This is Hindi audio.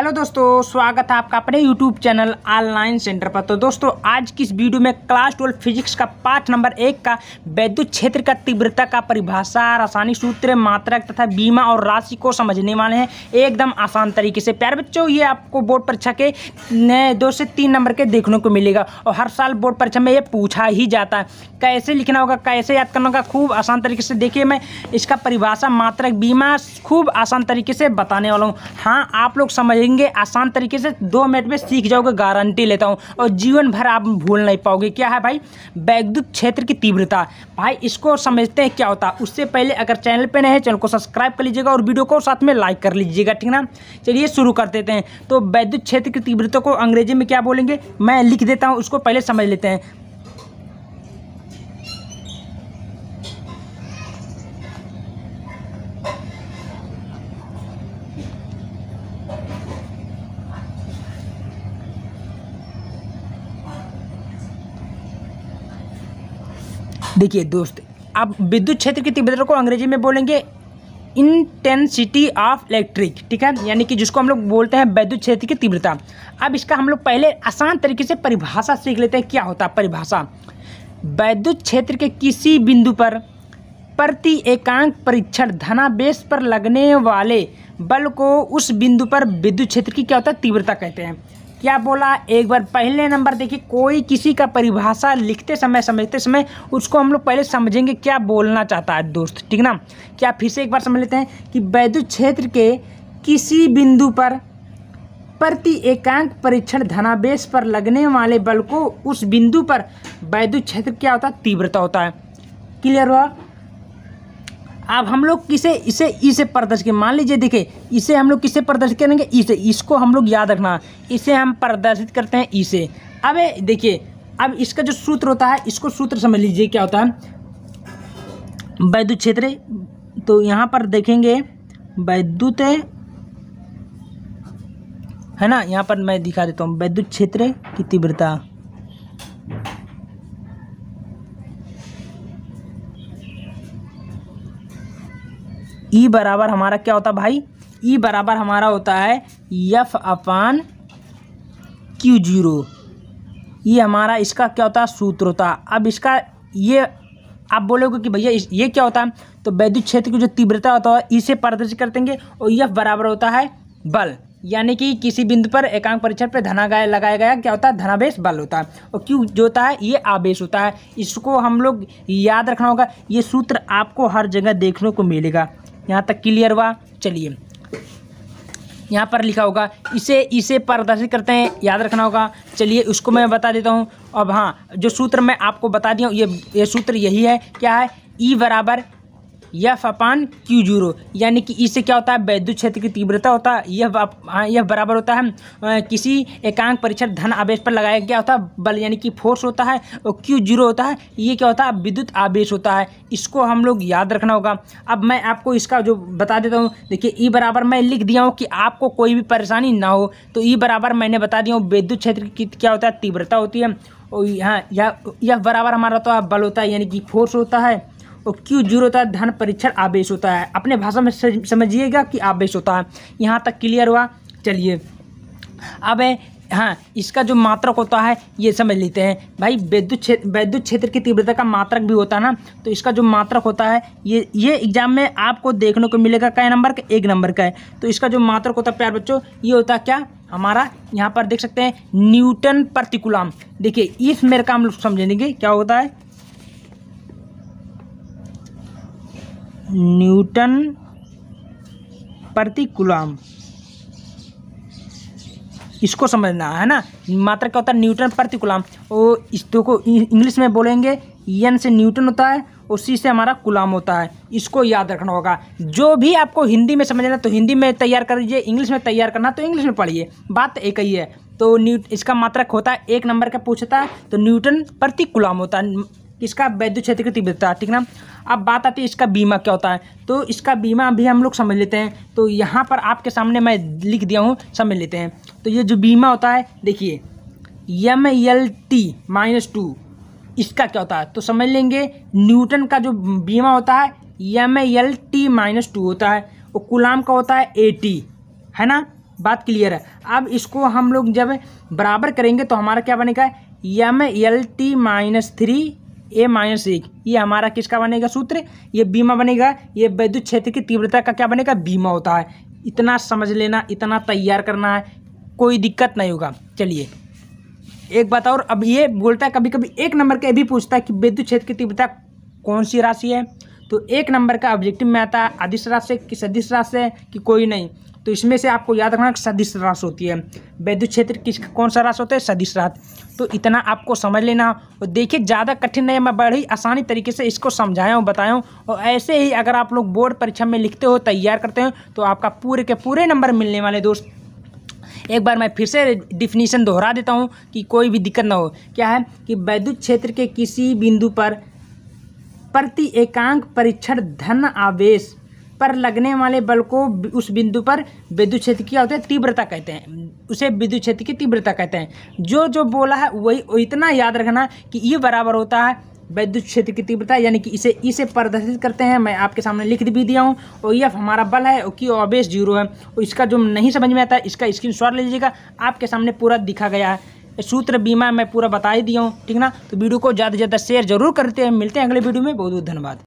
हेलो दोस्तों, स्वागत है आपका अपने यूट्यूब चैनल ऑनलाइन सेंटर पर। तो दोस्तों, आज की इस वीडियो में क्लास 12 फिजिक्स का पाठ नंबर 1 का वैद्युत क्षेत्र का तीव्रता का परिभाषा, रासायनिक सूत्र, मात्रक तथा बीमा और राशि को समझने वाले हैं एकदम आसान तरीके से। प्यारे बच्चों, ये आपको बोर्ड परीक्षा के 2 से 3 नंबर के देखने को मिलेगा और हर साल बोर्ड परीक्षा में ये पूछा ही जाता है। कैसे लिखना होगा, कैसे याद करना होगा, खूब आसान तरीके से देखिए मैं इसका परिभाषा, मात्रक, बीमा खूब आसान तरीके से बताने वाला हूँ। हाँ, आप लोग समझेंगे आसान तरीके से, 2 मिनट में सीख जाओगे, गारंटी लेता हूँ। और जीवन भर आप भूल नहीं पाओगे। क्या है भाई? वैद्युत क्षेत्र की तीव्रता। भाई इसको समझते हैं क्या होता है। उससे पहले अगर चैनल पे नए हैं, चैनल को सब्सक्राइब कर लीजिएगा और वीडियो को साथ में लाइक कर लीजिएगा, ठीक ना। चलिए शुरू कर देते हैं। तो वैद्युत क्षेत्र की तीव्रता को अंग्रेजी में क्या बोलेंगे, मैं लिख देता हूँ, उसको पहले समझ लेते हैं। देखिए दोस्त, अब विद्युत क्षेत्र की तीव्रता को अंग्रेजी में बोलेंगे इंटेंसिटी ऑफ इलेक्ट्रिक, ठीक है, यानी कि जिसको हम लोग बोलते हैं वैद्युत क्षेत्र की तीव्रता। अब इसका हम लोग पहले आसान तरीके से परिभाषा सीख लेते हैं। क्या होता है परिभाषा? वैद्युत क्षेत्र के किसी बिंदु पर प्रति एकांक परीक्षण धनावेश पर लगने वाले बल को उस बिंदु पर विद्युत क्षेत्र की क्या होता है, तीव्रता कहते हैं। क्या बोला? एक बार पहले नंबर देखिए, कोई किसी का परिभाषा लिखते समय, समझते समय उसको हम लोग पहले समझेंगे क्या बोलना चाहता है दोस्त, ठीक ना। क्या फिर से एक बार समझ लेते हैं कि वैद्युत क्षेत्र के किसी बिंदु पर प्रति एकांक परीक्षण धनावेश पर लगने वाले बल को उस बिंदु पर वैद्युत क्षेत्र क्या होता है, तीव्रता होता है। क्लियर हुआ? अब हम लोग इसे ई से प्रदर्शित, मान लीजिए देखिए, इसे हम लोग किससे प्रदर्शित करेंगे? ई से। इसको हम लोग याद रखना, इसे हम प्रदर्शित करते हैं ई से। अब देखिए, अब इसका जो सूत्र होता है, इसको सूत्र समझ लीजिए क्या होता है वैद्युत क्षेत्र। तो यहाँ पर देखेंगे वैद्युत है ना, यहाँ पर मैं दिखा देता हूँ वैद्युत क्षेत्र की तीव्रता। ई बराबर हमारा क्या होता है भाई? ई बराबर हमारा होता है F/Q0। ये हमारा इसका क्या होता है, सूत्र होता है। अब इसका ये आप बोलोगे कि भैया ये क्या होता है, तो वैद्युत क्षेत्र की जो तीव्रता होता है इसे प्रदर्शित करते हैं और F बराबर होता है बल, यानी कि किसी बिंदु पर एकांक परीक्षण पर लगाया गया क्या होता है, धनावेश बल होता है। और Q जो होता है ये आवेश होता है। इसको हम लोग याद रखना होगा। ये सूत्र आपको हर जगह देखने को मिलेगा। यहाँ तक क्लियर हुआ? चलिए, यहाँ पर लिखा होगा, इसे प्रदर्शित करते हैं, याद रखना होगा। चलिए उसको मैं बता देता हूँ। अब हाँ, जो सूत्र मैं आपको बता दिया हूँ, ये सूत्र यही है। क्या है? ई बराबर F/Q0, यानी कि इससे क्या होता है, वैद्युत क्षेत्र की तीव्रता होता है। यह बराबर होता है किसी एकांक परीक्षण धन आवेश पर लगाया गया होता है बल, यानी कि फोर्स होता है। और Q0 होता है, ये क्या होता है, विद्युत आवेश होता है। इसको हम लोग याद रखना होगा। अब मैं आपको इसका जो बता देता हूँ। देखिए, ई बराबर मैं लिख दिया हूँ कि आपको कोई भी परेशानी ना हो। तो ई बराबर मैंने बता दिया हूँ विद्युत क्षेत्र की क्या होता है, तीव्रता होती है। और यहाँ यह बराबर हमारा तो बल होता है, यानी कि फोर्स होता है। और Q0 होता है धन परीक्षण आवेश होता है। अपने भाषा में समझिएगा कि आवेश होता है। यहाँ तक क्लियर हुआ? चलिए, अब हाँ, इसका जो मात्रक होता है ये समझ लेते हैं भाई। वैद्युत क्षेत्र की तीव्रता का मात्रक भी होता है ना। तो इसका जो मात्रक होता है ये एग्जाम में आपको देखने को मिलेगा। कै नंबर का? 1 नंबर का है। तो इसका जो मात्रक होता है प्यार बच्चों, ये होता है क्या हमारा, यहाँ पर देख सकते हैं न्यूटन प्रति कूलम। देखिए, इस मेरे का हम लोग समझेंगे क्या होता है, न्यूटन प्रति कूलम। इसको समझना है ना। मात्रक क्या होता है, न्यूटन प्रति कूलम। और इसको इंग्लिश में बोलेंगे N से न्यूटन होता है और C से हमारा कूलम होता है। इसको याद रखना होगा। जो भी आपको हिंदी में समझना तो हिंदी में तैयार कर लीजिए, इंग्लिश में तैयार करना तो इंग्लिश में पढ़िए, बात एक ही है। तो इसका मात्रक होता है, 1 नंबर का पूछता है, तो न्यूटन प्रति कूलम होता है इसका वैद्युत क्षेत्र की तीव्रता, ठीक ना। अब बात आती है इसका बीमा क्या होता है। तो इसका बीमा भी हम लोग समझ लेते हैं। तो यहाँ पर आपके सामने मैं लिख दिया हूँ, समझ लेते हैं। तो ये जो बीमा होता है, देखिए MLT-2, इसका क्या होता है तो समझ लेंगे। न्यूटन का जो बीमा होता है MLT-2 होता है और कूलम का होता है AT, है ना। बात क्लियर है। अब इसको हम लोग जब बराबर करेंगे तो हमारा क्या बनेगा, MLT-3 A-1, ये हमारा किसका बनेगा सूत्र, ये बीमा बनेगा। ये विद्युत क्षेत्र की तीव्रता का क्या बनेगा, बीमा होता है। इतना समझ लेना, इतना तैयार करना है, कोई दिक्कत नहीं होगा। चलिए एक बात और, अब ये बोलता है कभी कभी 1 नंबर का ये भी पूछता है कि विद्युत क्षेत्र की तीव्रता कौन सी राशि है। तो 1 नंबर का ऑब्जेक्टिव में आता है अदिश राशि कि सदिश राशि है कि कोई नहीं। तो इसमें से आपको याद रखना सदिश राशि होती है। विद्युत क्षेत्र किस कौन सा राशि होता है, सदिश राशि। तो इतना आपको समझ लेना। और देखिए ज़्यादा कठिन नहीं है, मैं बड़ी आसानी तरीके से इसको समझाया हूँ, बताया हूँ। और ऐसे ही अगर आप लोग बोर्ड परीक्षा में लिखते हो, तैयार करते हो, तो आपका पूरे के पूरे नंबर मिलने वाले दोस्त। एक बार मैं फिर से डिफिनीशन दोहरा देता हूँ कि कोई भी दिक्कत ना हो। क्या है कि विद्युत क्षेत्र के किसी बिंदु पर प्रति एकांक परीक्षण धन आवेश पर लगने वाले बल को उस बिंदु पर विद्युत क्षेत्र की होता है तीव्रता कहते हैं, उसे विद्युत क्षेत्र की तीव्रता कहते हैं। जो बोला है वही इतना याद रखना कि ये बराबर होता है विद्युत क्षेत्र की तीव्रता, यानी कि इसे प्रदर्शित करते हैं। मैं आपके सामने लिख भी दिया हूँ। और ये हमारा बल है कि आवेश 0 है। और इसका जो नहीं समझ में आता है इसका स्क्रीनशॉट ले लीजिएगा, आपके सामने पूरा दिखा गया है। सूत्र बीमा मैं पूरा बता ही दिया हूँ, ठीक ना। तो वीडियो को ज़्यादा से ज़्यादा शेयर जरूर करते हैं। मिलते हैं अगले वीडियो में, बहुत बहुत धन्यवाद।